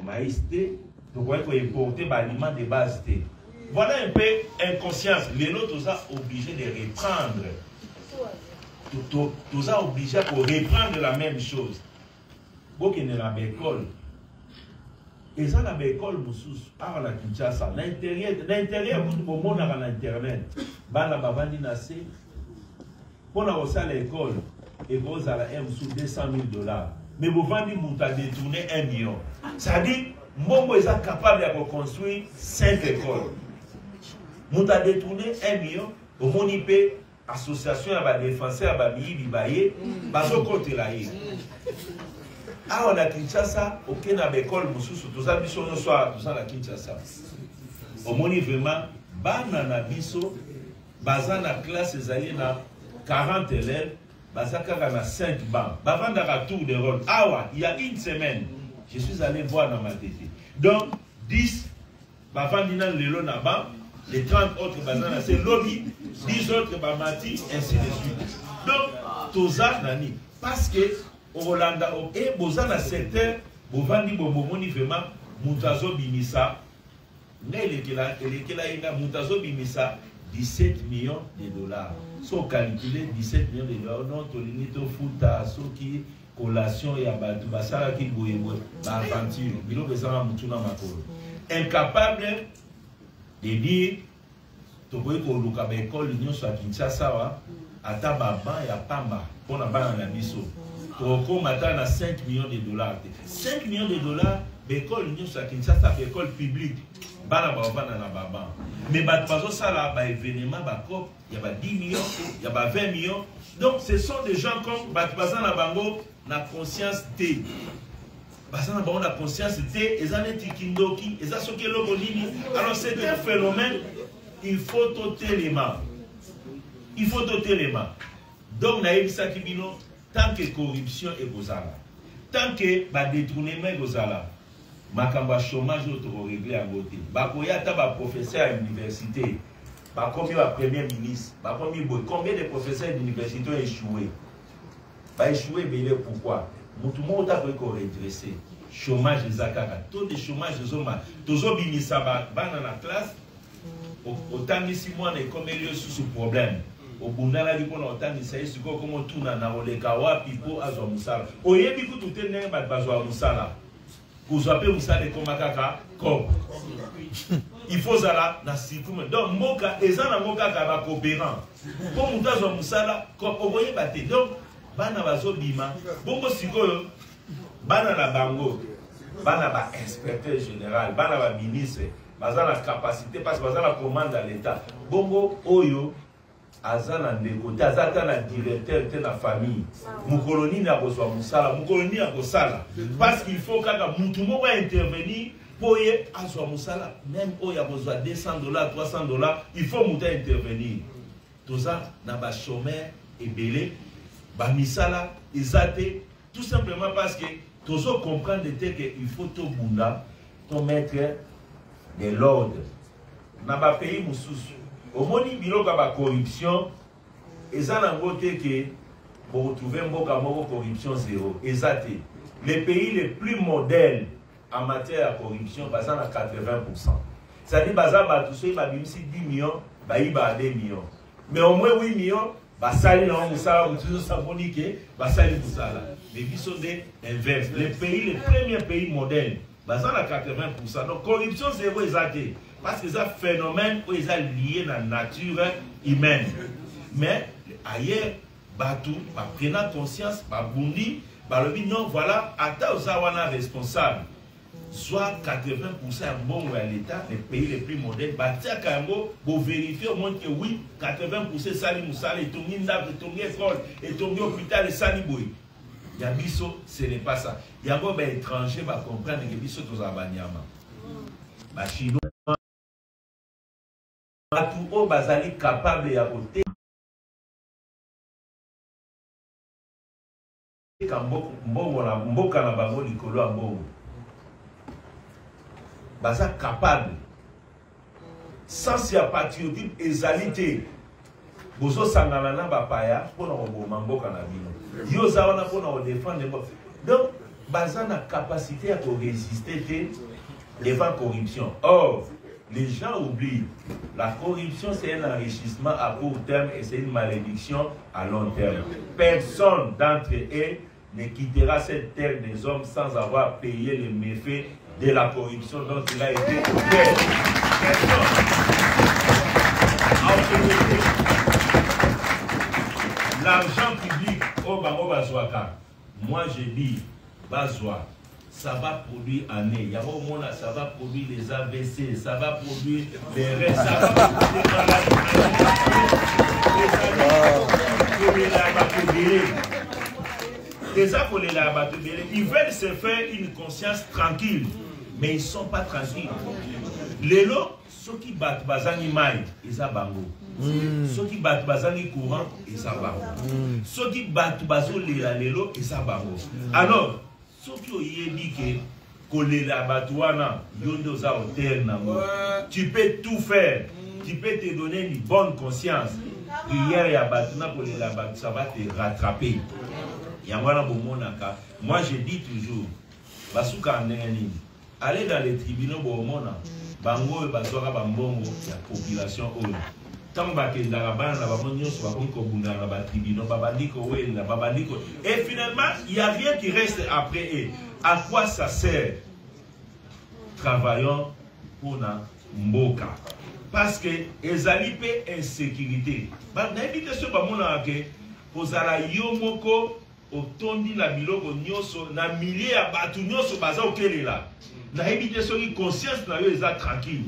maïs, donc on peut importer l'aliment de base. Voilà un peu inconscience. Les autres sont obligés de reprendre. Tous sont obligés pour reprendre la même chose. Vous qui êtes dans l'école, et ça dans l'école, à la Kinshasa, l'intérieur, vous pouvez voir dans Internet, bana bavandi nase, pour la à l'école, et vous allez sous 200 000 $. Mais vous vendez, vous avez détourné 1 million. Ça dit, Mbongo est capable de construire 5 écoles. Vous avez détourné 1 million, au Monipé, association à défenseur, à Bibaye, baso côté là. Ah, on a Kinshasa, aucun école, tout ça, biso, nous sommes tous à Kinshasa. Au Moni vraiment, banana biso, bazana classe, ils na 40 élèves, bazaka na 5 bancs. Bavanda à tour de rôle. Ah, il y a une semaine, je suis allé voir dans ma tête. Donc, 10, bavandina le lo na ban, les 30 autres bazana c'est lobby, 10 autres bamati, ainsi de suite. Donc, toza nani, parce que Olanda et bozana secteur bovandi bomoni vraiment mutazo bimisa nelekela inga mutazo bimisa 17 millions de dollars. So calculer 17 millions de dollars non tolinito futa so qui collation ya batu basala ki boyebo ba aventure bilo bezama mutuna makolo incapable de dire to boy ko luka ba école l'union soit Kinshasa wa ata baba ya pamba pona bana na biso. Pour maintenant 5 millions de dollars. 5 millions de dollars, l'école l'union sur Kinshasa, l'école publique. Mais ça là, événement, il y a 10 millions, il y a 20 millions. Donc ce sont des gens comme Batbazan na bango na conscience T. Bazan na bango na conscience T, ils en est kindoki, ils ont soké logo nini. Alors c'est un phénomène, il faut ôter les mains. Il faut ôter les mains. Donc na ebisa kibino. Tant que corruption est gozala, tant que détournement est gozala, makamba chômage auto réglé à côté. Bakoya ta ba professeur à l'université, ba combien ba premier ministre, ba combien de professeurs d'université ont échoué. Ba échoué mais pourquoi? Tout le monde a pu redresser. Chômage des akaka, taux de chômage des hommes, tozo binisa ba dans la classe, autant de 6 mois et comme il y a sous problème. Au Bundala di pona otani sai siko komo tuna na oleka wapi po azwa musala oyebi ku tutene ba bazwa musala kuzape musala koma kaka ko il faut zala na sikume donc moka ezana moka ka ba coopérant po mutazwa musala ko oboye bate donc bana bazo bima bongo sikoyo bana na bango bana ba inspecteur général bana ba ministre bazana capacité parce que bazana commande à l'état bongo oyo azana ndekota azata na directeur te na famille mukoloni na boswa musala mukoloni na kosala parce qu'il faut kaka mutu moko intervenir pour ye azwa musala même oya boswa $200 $300 il faut muta intervenir toza na ba chômeur ebele ba misala ezate tout simplement parce que tozo comprendre que il faut to bunda to mettre de l'ordre na ba pays mususu. Au moni biloka ba corruption, eza na ngote que pour retrouver mboka moko corruption zéro. Ezate. Les pays les plus modernes en matière de corruption, baza na 80%. C'est-à-dire baza ba tout ça ba bimisi 10 millions, ba iba 2 millions. Mais au moins 8 millions, ba sali na musala, mutuzo sabonike, ba sali musala. Mais biso de inverse. Les pays les premiers pays modernes, baza na 80%. Donc corruption zéro ezate. Parce que c'est un phénomène où ils sont liés à la nature humaine. Mais ailleurs, Batou, prenant conscience, Bundi, non, voilà, Ata Ozawana responsable. Soit 80% bon à l'État, les pays les plus modernes, Batia Kambo, pour vérifier au moins que oui, 80% Sali Moussala, et Tongi Ndab, et Tongi École, et Tongi Hôpital, et Sali Boy. Yabiso, ce n'est pas ça. Yango, ben étranger, va comprendre que Biso Tozabanyama. Chinois. Tout bazali capable ya côté mboka na bango likolo ya mbongo baza capable sans ya patriotisme ezali te bozo sangana na bapaya pona koboma mboka na bino yo za wana pona ko défendre donc baza na capacité à résister devant la corruption. Or, les gens oublient, la corruption c'est un enrichissement à court terme et c'est une malédiction à long terme. Personne d'entre eux ne quittera cette terre des hommes sans avoir payé les méfaits de la corruption dont il a été couvert. Personne. L'argent public au Bango Bazouaka, moi je dis, Bazoua, ça va produire année. Il y a au monde, ça va produire les AVC, ça va produire les restes, ça va produire les maladies. Ils veulent se faire une conscience tranquille, mais ils ne sont pas tranquilles. Les lots, ceux qui battent Bazani Maï, ils ont bango. Ceux qui battent Bazani courant, ils ont bango. Ceux qui battent Bazo Lela Lelo, ils ont bango. Alors, ceux qui ont dit que tu peux tout faire, tu peux te donner une bonne conscience. Hier, ça va te rattraper. Moi, je dis toujours, allez dans les tribunaux, bango et bazora bambongo, la population. Et finalement, il n'y a rien qui reste après eux. À quoi ça sert? Travaillons pour la mboka. Parce que les alliés insécurité. Otondi na biloko nyoso na milliers ya batu nyoso baza okelela na ebite soki conscience na yo eza tranquille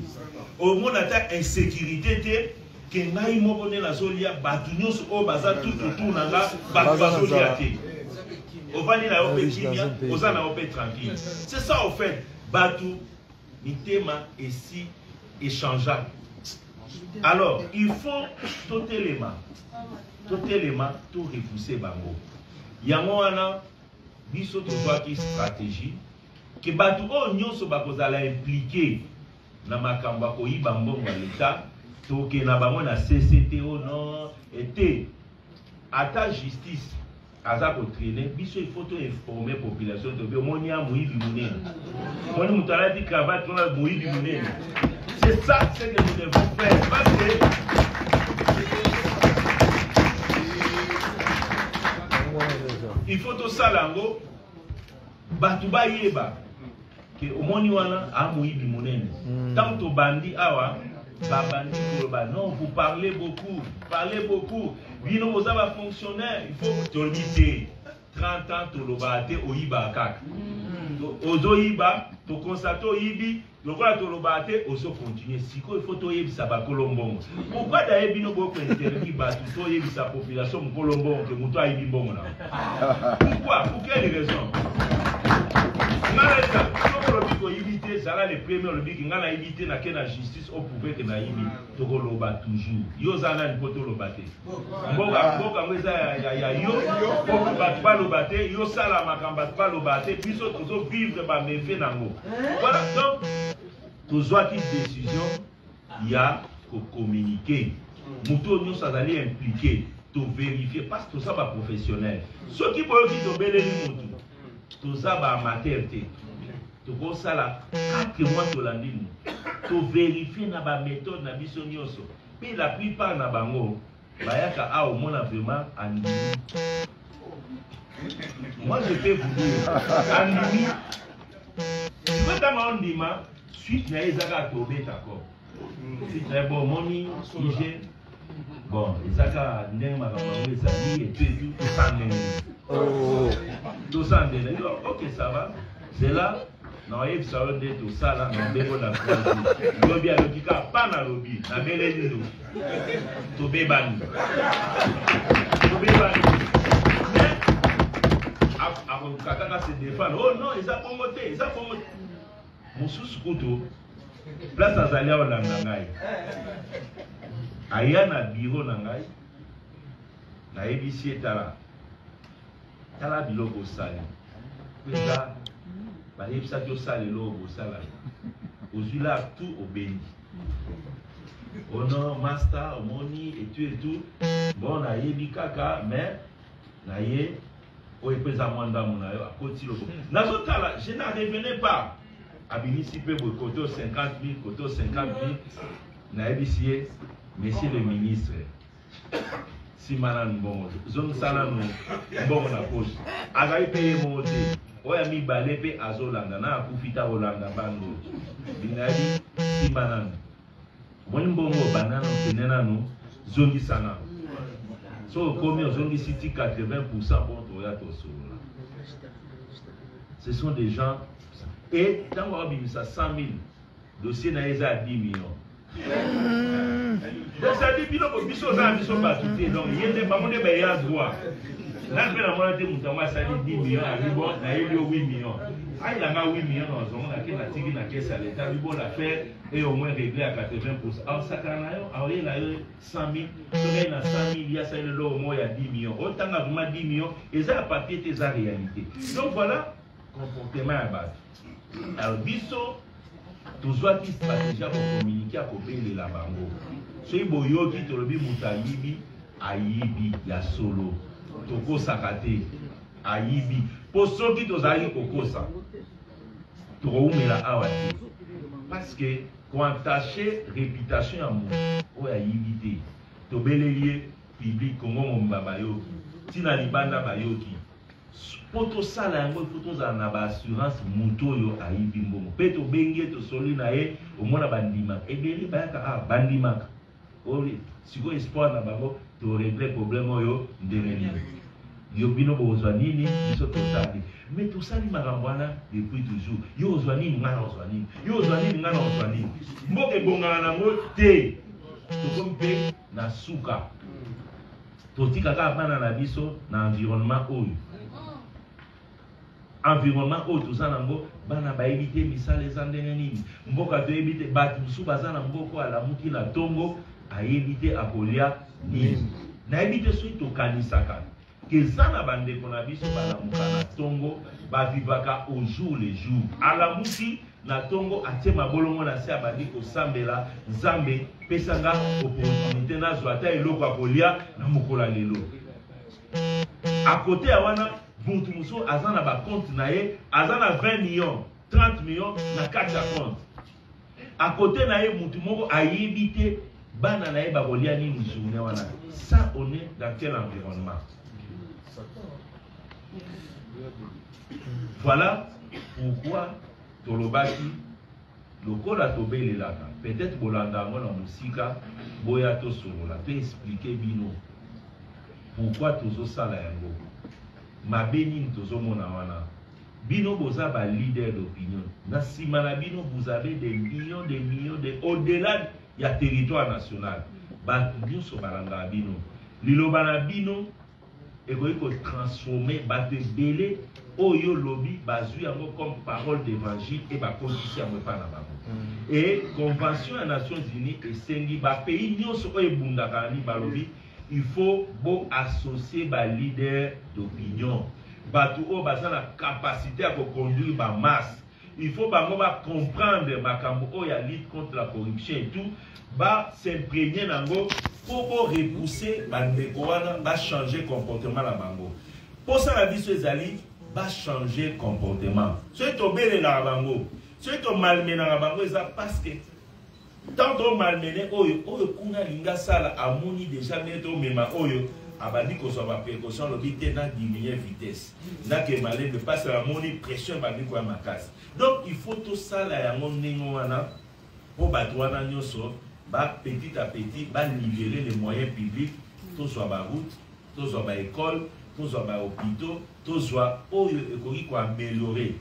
au monde ata insécurité te ke ngai moko ne nazolia batu nyoso o baza tout autour na nga batu bazolia te ovani na yo pe kimia oza na yo pe tranquille. C'est ça au fait, batu mitema ici échangeable. Alors il faut tout élément tout repousser bango. Yango wana biso tozwaki stratégie ke batu oyo nyonso bakozala impliqué na makambo koyiba mbongo ya l'État toke na bango na CCT o non ete ata justice aza kotraîner biso il faut to informer population to be omoni ya moyibi monene moni mutu alati cravate wana moyibi monene. C'est ça ce que nous devons faire parce que il faut tout ça lango batuba yeba que omoni wana amoyibi monene tant to bandi awa babandi koba non vous parlez beaucoup bino ozaba fonctionnaire il faut to lite 30 ans to lobate oyiba kaka ozo yiba to constate oyibi lokola to lobate ozo continuer siko il faut to yebisa ba kolombongo. Pourquoi d'ailleurs bino boko interdit batu to yebisa population mkolombongo que muto ayibi mbongo na. Pourquoi? Pour quelle raison? Ngala to lobiko yibite zala le premier lobiki ngala yibite na kena justice au pouvoir que na yibi to loba toujours. Yo zana ni poto lobate. Mboka ngweza ya yo pour batu ba lobate yo sala makamba ba lobate biso tozo vivre ba méfait nango. Voilà donc toujours une décision, il y a qu'à communiquer. Mouton nous ça allait impliquer, de vérifier parce que tout ça va professionnel. Ceux qui peuvent dire que mouton, tout ça va amateur, tout ça là 4 mois de l'année, de vérifier na ba méthode na biso nyonso. Puis la plupart na bango, bayaka a au moins vraiment andimi. Moi je peux vous dire, andimi, tu veux dans andima. Suite na ezaka tobe d'accord. Suite na bon moni hygiène. Bon, ezaka ndenge makambo ezali et tout sandene. Oh. Tout sandene. OK, ça va. C'est là na yeb salon de tout ça là na bebo na France. Lobi a lokika pa na lobi na beleli do. Tobe bani. Tobe bani. Mais avant kaka se défendre. Oh non, ils a promoté, Moussous Koutou, place à Zalia au Nangai. Ayana Biro Nangai, na ABC Tala. Tala Bilogo Sali. Pesa, ba Epsa Dio Sali Logo Sala. Ozula tout au béni. Honor, master, moni et tout. Bon, na yebi kaka, mais na ye oyo epeza mwanda mona yo akoti loko nazotala je n'en revenais pas abinisi pe boye koto 50 000 koto 50 000 nayebisi ye monsieur le ministre nsima nanu mbongo zongisa nanu mbongo na poche azali pe ye moko te oyo ya mibale mpe azolanda na akufi ta kolanda bando binayebi nsima nanu moni mbongo banano pene nanu zongisa nanu so okomi ozongisi ti 80% mpo toya tosolola. Ce sont des gens et ntango abimisa 100 000 dossier na ye eza ya 10 millions. Donc ça dit biloko biso oza na biso bato te donc ye nde bango nde bayeya droit na mpe namona te moto yango asali 10 millions abi bon nayeli yo 8 millions ayelanga 8 millions na ozongo nake natiki na kese ya leta abi bon l'affaire et au moins réglé à 80%. aosakana na yo aoyela yo 100 000 soki aye na 100 000 ya saleli lo au moins ya 10 millions otanga vraiment 10 millions eza ya papier te eza réalité. Donc voilà comportement ya bato. Alors biso tozwaki stratégie ya kokommunike ya kobelela bango soki boyoki tolobi moto ayibi ayibi ya solo tokosaka te ayibi mpo soki tozalaki kokosa tokoumela awa te parce que koentache réputation ya moto oyo ayibi te tobeleli ye public kongo momba bayoki ntina libanda bayoki mpo tosala yango ifo tozala na baassurance moto oyo ayibi mbongo mpe tobengi ye tosoli na ye omona bandimaka ebele bayaka bandimaka oyo sikoyo espoir na bango toregle problème oyo ndenge nini yo bino bozwa nini biso tosali mais tosali makambo wana depuis toujours yo ozwa nini ngana ozwa nini yo ozwa nini ngana ozwa nini mboka ebongana nango te tokomi mpe na suka totikaka bana na biso na environnement oyo oyo toza nango bana bayebi te misala eza ndenge nini mboka toyebi te bato mosusu baza na mboka alamuki na ntongo ayebi te akolia nini nayebi te soki tokanisaka keza na bandeko na biso balamuka na ntongo bavivaka au jour le jour alamuki na ntongo atie mabolongo na se abandi kosambela nzambe pesanga opportunité nazwa ata eloko akolia na mokola lelo akote ya wana mutu mosusu aza na bacompte na ye aza na 20 millions 30 millions na kati ya compte akote na ye mutu moko ayebi te bana na ye bakolia nini journée wana. Ça on est dans quel environnement? Voilà pourquoi tolobaki lokola tobelelaka peut-être bolanda ngo na musika boya tosolola to expliquer bino pourquoi tozosala yango mabe nini tozomona wana bino boza ba leader d'opinion na nsima na bino vous avez des millions au-delà ya territoire national bato nyonso balanga bino liloba na bino ekoki kotransforme bato ebele oyo lobi bazwi yango comme parole d'évangile et bakondisi yango epa na bango et convention ya Nations Unies esengi bapays nyonso oyo ebundaka ni balobi il faut bo associer ba leader d'opinion bato oyo baza na capacité ya koconduire ba masse. Il faut comprendre makambo oyo ya lutte contre la corruption et tout ba s'imprégner nango pour repousser bandeko wana ba changer comportement na bango pour ça la biso ezali ba changer comportement soki tobelela bango soki tomalmena bango eza parce que tant to malmené oyo kuna linga sala amoni déjà neto mema oyo abandi kozwa ba précaution lobi te na diminuer vitesse na ke malembe parce la moni pression bandi kwa makasi. Donc il faut tout ça la yango ndingo wana po bato wana nyonso ba petit à petit ba libérer les moyens publics to soit ba route to soit ba école to soit ba hôpitaux to soit oyo ekoki ko améliorer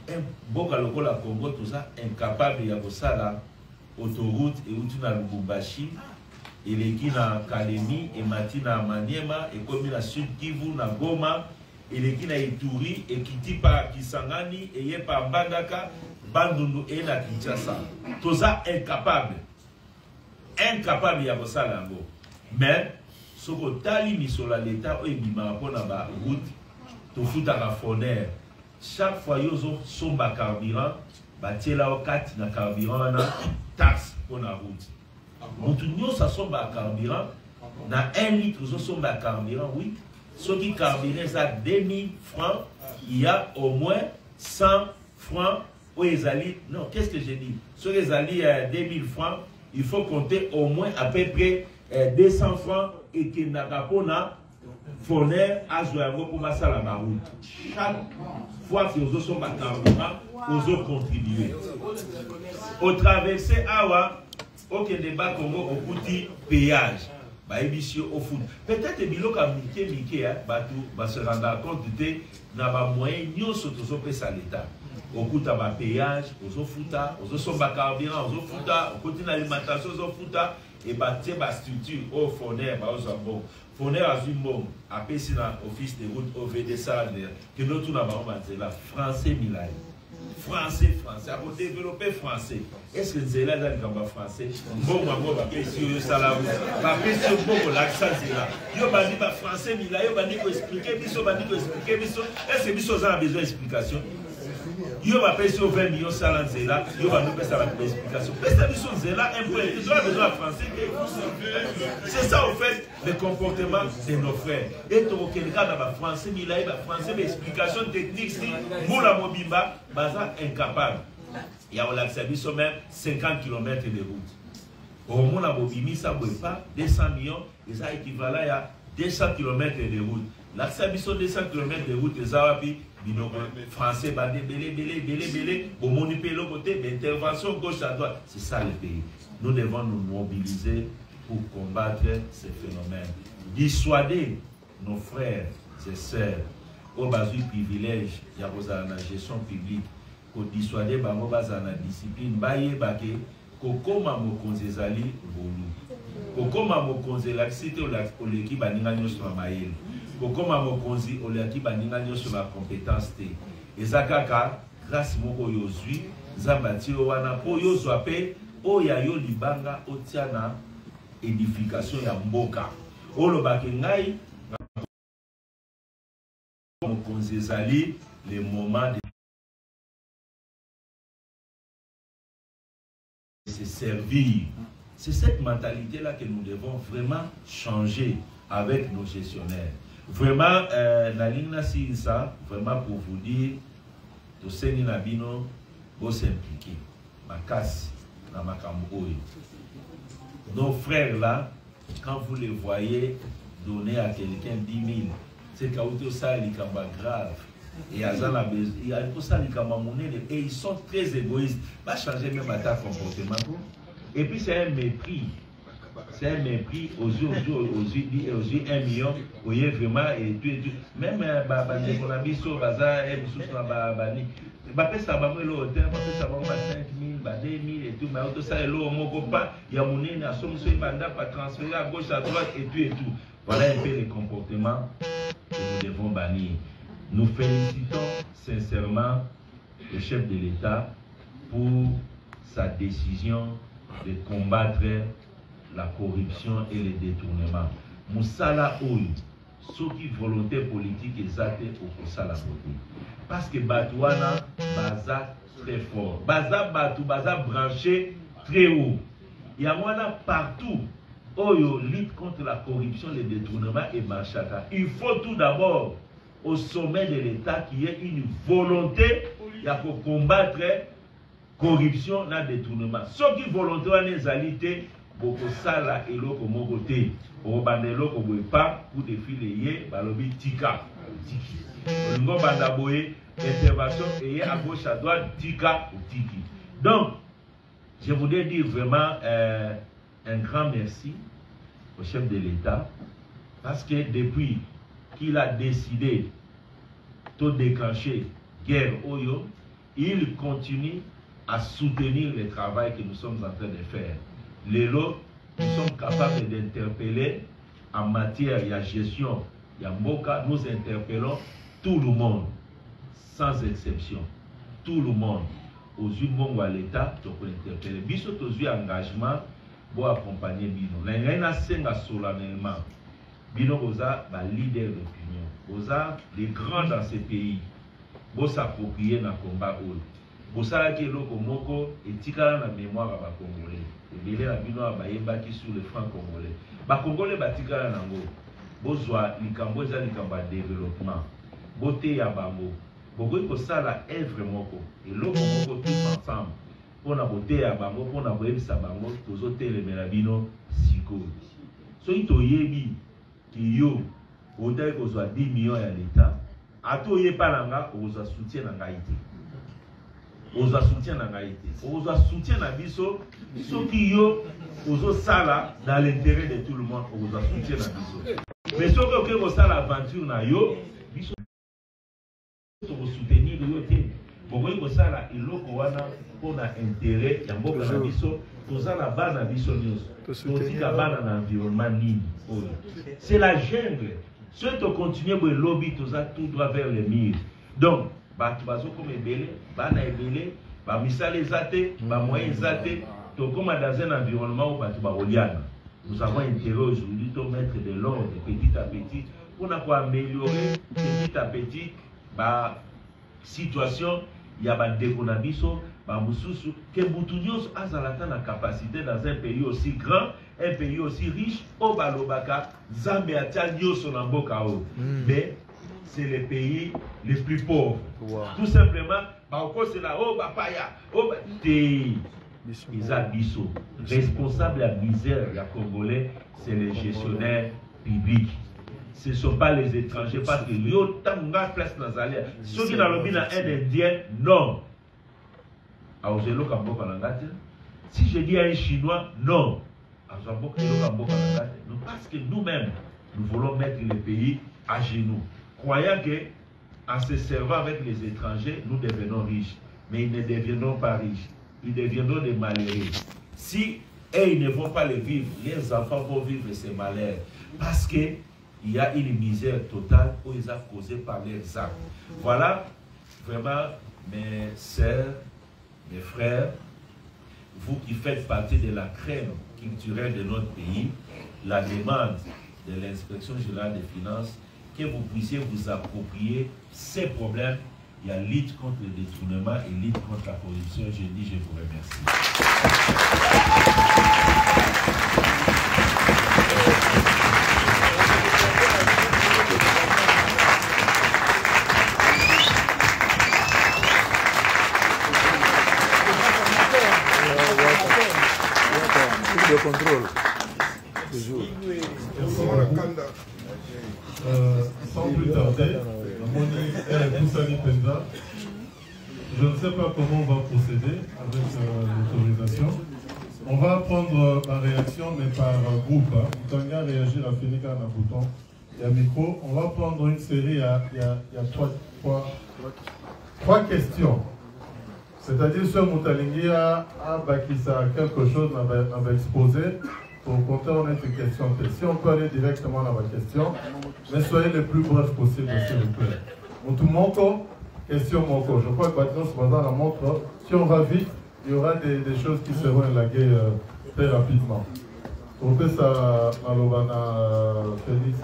un boka lokola Congo tout ça incapable ya kosala autoroute et outil na Lubumbashi eleki na Kalemi emati na Maniema ekomi na Sud Kivu na Goma eleki na Ituri ekiti pa Kisangani eye pa Mbandaka Bandundu et na Kinshasa toza incapable ya kosala yango. Mais soko tali misola l'État oyo ebimaka mpona ba route tofutaka foner chaque fois yozo somba carburant batiela o kati na carburant wana taxe mpona route mutu nyonso asomba carburant na 1 litre ozosomba carburant oui Ce qui carburant ça 2000 francs, il y a au moins 100 francs aux Ezali. Non, qu'est-ce que j'ai dit? Sur les Ezali 2000 francs, il faut compter au moins à peu près 200 francs et qu'il n'a pas fournir à Joango pour ma salle à ma route. Chaque fois que vous sont ma carburant, vous ont contribué. Au traversé Awa, aucun débat Congo au petit péage. Bah, au foot. Peut-être que Bilo comme Mickey, va se rendre compte que n'a pas moyen, nous sommes tous à l'État. Au coup de péage, aux fouta, aux sont carburant, aux fouta, au côté de l'alimentation, aux fouta, et bâtir ma structure, au fournir, aux ambons. Fournir à Zumbo, à Pessina, office de route, au VDSA, que nous tous n'avons pas là, français, Milaï. Français, à développer français. Est-ce que c'est là dans le français? Bon, moi, je vais faire ça là. Je vais faire beaucoup l'accent, c'est là. Je vais dire français, Milaï, je vais expliquer, est-ce que nous avons besoin d'explication? Je vais faire 20 millions de salaires, je vais nous faire l'explication. Mais c'est là, un peu, ils ont besoin de français. C'est ça, en fait, le comportement de nos frères. Et tout le cas dans le français, il y a français, l'explication technique, si vous la mobimba, baza incapable. Il y a même 50 km de route. Au moins, la mobimi, ça ne veut pas 200 millions, et ça équivalent à 200 km de route. L'accès 200 km de route, les Arabes, français, belé, au monipélo côté, intervention gauche à droite. C'est ça le pays. Nous devons nous mobiliser pour combattre ces phénomènes. Dissuader nos frères et sœurs au bas du privilège, il y a la gestion publique, pour dissuader la discipline, baye bake, kokoma mokonze zali bolu. Kokoma mokonze l'accité au l'équipe à Ninganyo sur Maïl. Kokoma mokonzi olaki baninga nyoso la compétence te ezakaka grâce moko yozui zambati wana po yozwa pe oya yo libanga otiana édification ya mboka olobaki ngai mokonzi ezali le moment de se servir. C'est cette mentalité là que nous devons vraiment changer avec nos gestionnaires. Vraiment, Nalina Sinsa, vraiment pour vous dire, tout ce qui Nabino, vous s'impliquer. Ma casse, dans ma camouille. Nos frères là, quand vous les voyez donner à quelqu'un 10 000, c'est qu'il ça il grave. Et ils sont très égoïstes. Va changer même à ta comportement. Et puis c'est un mépris. C'est un mépris aux yeux 1 million, vous voyez vraiment, et tout. Même on a mis sur le bazar, et sous la babani. Ça va me l'hôtel, ça va me 5 000, 2 000 et tout. Mais tout ça, il y a mon nez, il y a son banda, pas transférer à gauche, à droite et tout et tout. Voilà un peu les comportements que nous devons bannir. Nous félicitons sincèrement le chef de l'État pour sa décision de combattre la corruption et les détournements. Moussala Oyo, ceux qui volonté politique exacte au Moussala Boté. Parce que Batouana, Baza très fort. Baza branché très haut. Il y a moi là partout. Oyo lutte contre la corruption, les détournements et Machaka. Il faut tout d'abord, au sommet de l'État, qu'il y ait une volonté pour combattre corruption et détournement. Ceux qui volonté en les alités, beaucoup sala et l'eau comme côté au bandelo comme pas pour défiler balobi tika ngo bandaboye intervention et à gauche à droite tika ou tiki. Donc je voudrais dire vraiment un grand merci au chef de l'État parce que depuis qu'il a décidé de déclencher guerre Oyo, il continue à soutenir le travail que nous sommes en train de faire. Les lots, nous sommes capables d'interpeller en matière de gestion. Yamboka, nous interpellons tout le monde, sans exception. Tout le monde. Aux yeux de l'État, tu peux interpeller. Biso, aux yeux engagement, pour accompagner Bino. L'Ingaina Senga solennellement. Bino, vous avez leader d'opinion. Vous avez les grands dans ces pays. Vous s'approprier dans le combat. Vous savez que l'Okomoko est tika la mémoire à Congolais. Et bien, la bino a bayeba qui sur le franc congolais. Ba Congolais batika nango. bozwa likambo eza likambo ya développement bote ya bango bokoki kosala œuvre moko eloko moko tous ensemble mpona bote ya bango mpona koyebisa bango tozotelemela bino sikoyo soki toyebi ki yo otali kozwa 10 millions ya l'État ata oyepa na nga okozwa soutien na ngai te okozwa soutien na ngai te okozwa soutien na biso soki yo ozosala dans l'intérêt de tout le monde okozwa soutien na biso mais soki okoki kosala aventure na yo biso tokosoutenir yo te bokoki kosala eloko wana mpona intérêt ya mboka na biso toza na bana biso nyonso totika bana na environnement nini oyo c'est la jungle soki tocontinue boye lobi toza tout droit vers le mur donc bato bazokoma ebele bana ebele bamisala eza te bamoyen eza te tokoma dans un environnement où bato bakoliana. Nous avons intérêt aujourd'hui de mettre de l'ordre petit à petit pour améliorer petit à petit la situation. Il y a des déconabiso, que Boutoudios a la capacité dans un pays aussi grand, un pays aussi riche, au Balobaka, Zambia, Tchadio, Sonambokao. Mais c'est les pays les plus pauvres. Wow. Tout simplement, c'est là, oh, Bapaya, oh, Isaac Bissot, responsable de la misère des Congolais, c'est les gestionnaires publics. Ce ne sont pas les étrangers, parce que yo tanga place Nazalia. Ceux qui dans le bin un Indien, non. Si je dis à un Chinois, non. Parce que nous-mêmes, nous voulons mettre le pays à genoux. Croyant que en se servant avec les étrangers, nous devenons riches. Mais ils ne deviendront pas riches. Ils deviendront des malheureux. Si ils ne vont pas les vivre, les enfants vont vivre ces malheurs. Parce que il y a une misère totale où ils ont causé par leurs actes. Voilà, vraiment, mes sœurs, mes frères, vous qui faites partie de la crème culturelle de notre pays, la demande de l'inspection générale des finances, que vous puissiez vous approprier ces problèmes. Il y a lutte contre le détournement et lutte contre la corruption. Je dis, je vous remercie. Le contrôle. Toujours. Sans plus tarder, je ne sais pas comment on va procéder avec l'autorisation. On va prendre la réaction, mais par groupe. Tanga réagir à Fénica dans un bouton. Il y a micro. On va prendre une série, il y a trois questions. C'est-à-dire, ce Moutalingi a quelque chose à exposer. Pour compter, on a une question. Si on peut aller directement dans la question, mais soyez le plus bref possible, s'il vous plaît. Moutou question Moko. Je crois que maintenant, ce matin, la montre. Si on va vite, il y aura des choses qui seront élaguées très rapidement. Pour que ça, Malobana, Félix,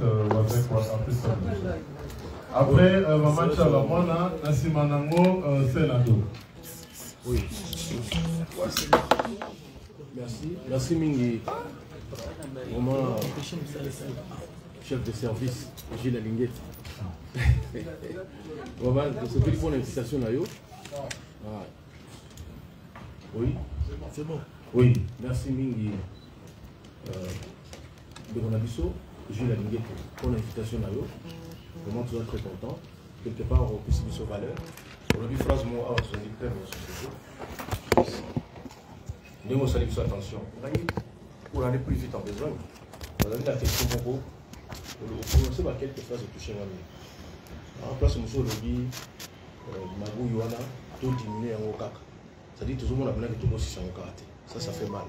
après, Maman Chalamona, Nassimanango, Senado. Oui. Merci Mingi. Vraiment, chef de service, Gilles Alinguet. C'est plus pour l'invitation là. Oui, c'est bon. Oui, merci Mingi. De mon abisso, Gilles Alinguet pour l'invitation là. Vraiment, tu es très content. Quelque part, on puisse sur valeur. On a vu phrase moi à son dictateur dans la société. Nous avons salué attention. Pour aller plus vite en besoin, on a vu la question beaucoup. On sait pas quelques phrases de toucher moi. En place, monsieur Lobi, Magou Yoana, tout diminué en Okaka. C'est-à-dire que tout le monde a besoin de tout aussi en karaté. Ça fait mal.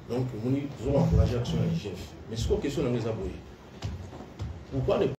Donc, nous avons encouragé l'action à l'IGF. Mais ce qu'on question, on les a abouillés. Pourquoi